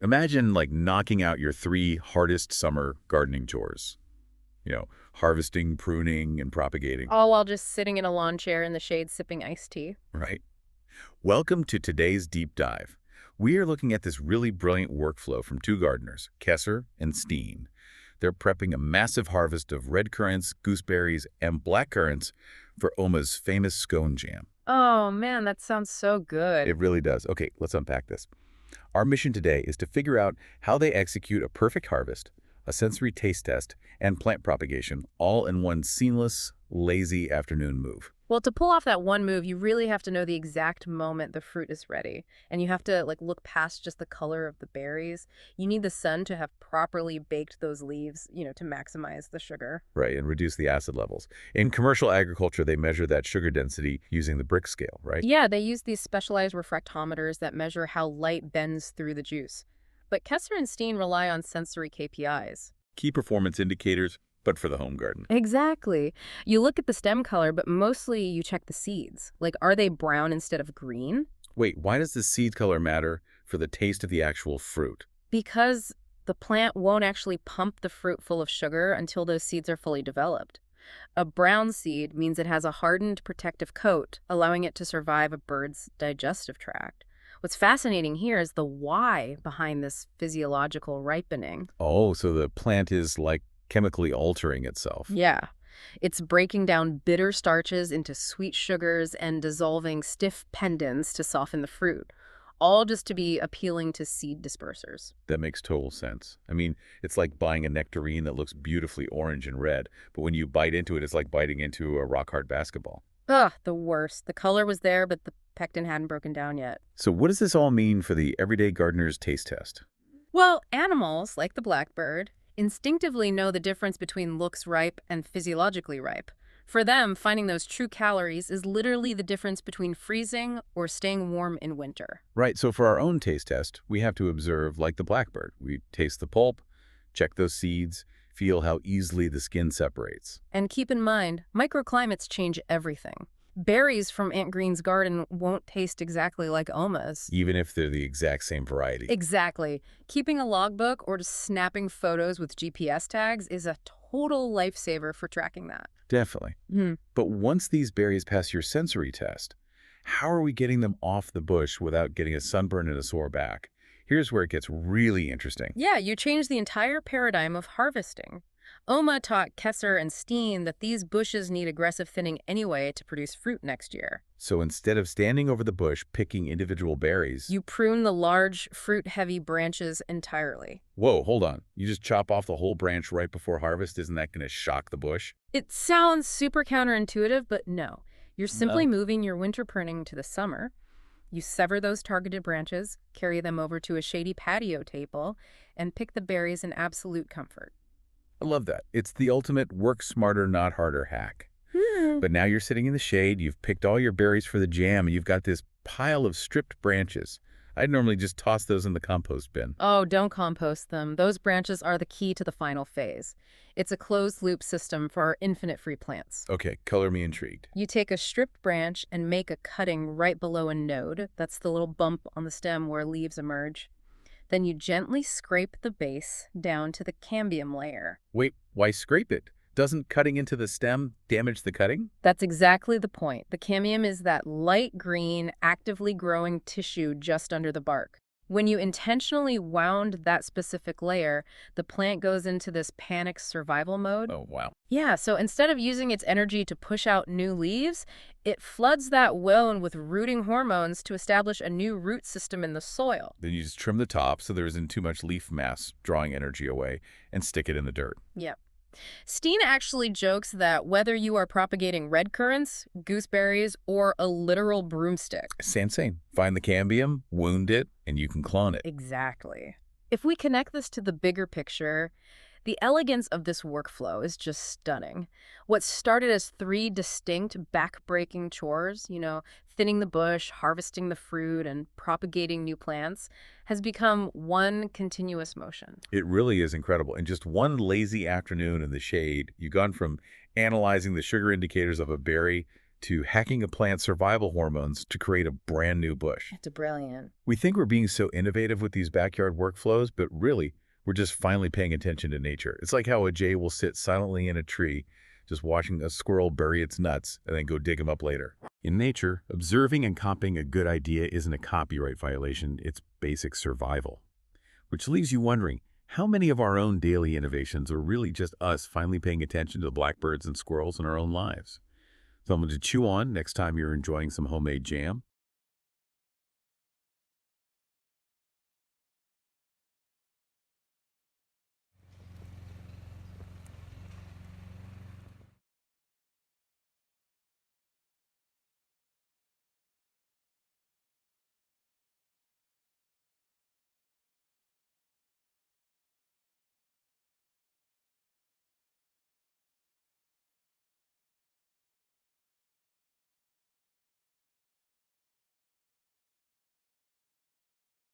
Imagine like knocking out your three hardest summer gardening chores. Harvesting, pruning, and propagating, All while just sitting in a lawn chair in the shade sipping iced tea. right? Welcome to today's deep dive. We are looking at this really brilliant workflow from two gardeners, Kesser and Steen. They're prepping a massive harvest of red currants, gooseberries, and black currants for Oma's famous scone jam. Oh man, that sounds so good. It really does. Okay, let's unpack this. Our mission today is to figure out how they execute a perfect harvest, a sensory taste test, and plant propagation all in one seamless, lazy afternoon move. Well, to pull off that one move, you really have to know the exact moment the fruit is ready. And you have to look past just the color of the berries. You need the sun to have properly baked those leaves, to maximize the sugar. Right, and reduce the acid levels. In commercial agriculture, they measure that sugar density using the brick scale, right? Yeah, they use these specialized refractometers that measure how light bends through the juice. But Kesser and Steen rely on sensory KPIs. Key performance indicators, but for the home garden. Exactly. You look at the stem color, but mostly you check the seeds. Are they brown instead of green? Wait, why does the seed color matter for the taste of the actual fruit? Because the plant won't actually pump the fruit full of sugar until those seeds are fully developed. A brown seed means it has a hardened protective coat, allowing it to survive a bird's digestive tract. What's fascinating here is the why behind this physiological ripening. Oh, so the plant is like chemically altering itself. Yeah. It's breaking down bitter starches into sweet sugars and dissolving stiff pendants to soften the fruit, all just to be appealing to seed dispersers. That makes total sense. I mean, it's like buying a nectarine that looks beautifully orange and red, but when you bite into it, it's like biting into a rock-hard basketball. Ugh, the worst. The color was there, but the pectin hadn't broken down yet. So what does this all mean for the everyday gardener's taste test? Well, animals, like the blackbird, instinctively know the difference between looks ripe and physiologically ripe. For them, finding those true calories is literally the difference between freezing or staying warm in winter. Right, so for our own taste test, we have to observe like the blackbird. We taste the pulp, check those seeds, feel how easily the skin separates. And keep in mind, microclimates change everything. Berries from Aunt Green's garden won't taste exactly like Oma's. Even if they're the exact same variety. Exactly. Keeping a logbook or just snapping photos with GPS tags is a total lifesaver for tracking that. Definitely. Hmm. But once these berries pass your sensory test, how are we getting them off the bush without getting a sunburn and a sore back? Here's where it gets really interesting. Yeah, you change the entire paradigm of harvesting. Oma taught Kesser and Steen that these bushes need aggressive thinning anyway to produce fruit next year. So instead of standing over the bush picking individual berries, You prune the large, fruit-heavy branches entirely. whoa, hold on. You just chop off the whole branch right before harvest? Isn't that going to shock the bush? It sounds super counterintuitive, but no. You're simply No. moving your winter pruning to the summer. You sever those targeted branches, carry them over to a shady patio table, and pick the berries in absolute comfort. I love that. It's the ultimate work smarter, not harder hack. But now you're sitting in the shade, you've picked all your berries for the jam, and you've got this pile of stripped branches. I'd normally just toss those in the compost bin. Oh, don't compost them. Those branches are the key to the final phase. It's a closed-loop system for our infinite-free plants. Okay, color me intrigued. You take a stripped branch and make a cutting right below a node. That's the little bump on the stem where leaves emerge. Then you gently scrape the base down to the cambium layer. Wait, why scrape it? Doesn't cutting into the stem damage the cutting? That's exactly the point. The cambium is that light green, actively growing tissue just under the bark. When you intentionally wound that specific layer, the plant goes into this panic survival mode. Oh, wow. Yeah, so instead of using its energy to push out new leaves, it floods that wound with rooting hormones to establish a new root system in the soil. Then you just trim the top so there isn't too much leaf mass drawing energy away and stick it in the dirt. Yep. Steen actually jokes that whether you are propagating red currants, gooseberries, or a literal broomstick. Same. Find the cambium, wound it, and you can clone it. Exactly. If we connect this to the bigger picture, the elegance of this workflow is just stunning. What started as three distinct back-breaking chores, thinning the bush, harvesting the fruit, and propagating new plants, has become one continuous motion. It really is incredible. In just one lazy afternoon in the shade, you've gone from analyzing the sugar indicators of a berry to hacking a plant's survival hormones to create a brand new bush. It's brilliant. We think we're being so innovative with these backyard workflows, but really, we're just finally paying attention to nature. It's like how a jay will sit silently in a tree, just watching a squirrel bury its nuts and then go dig them up later. In nature, observing and copying a good idea isn't a copyright violation, it's basic survival. Which leaves you wondering, how many of our own daily innovations are really just us finally paying attention to the blackbirds and squirrels in our own lives? Something to chew on next time you're enjoying some homemade jam?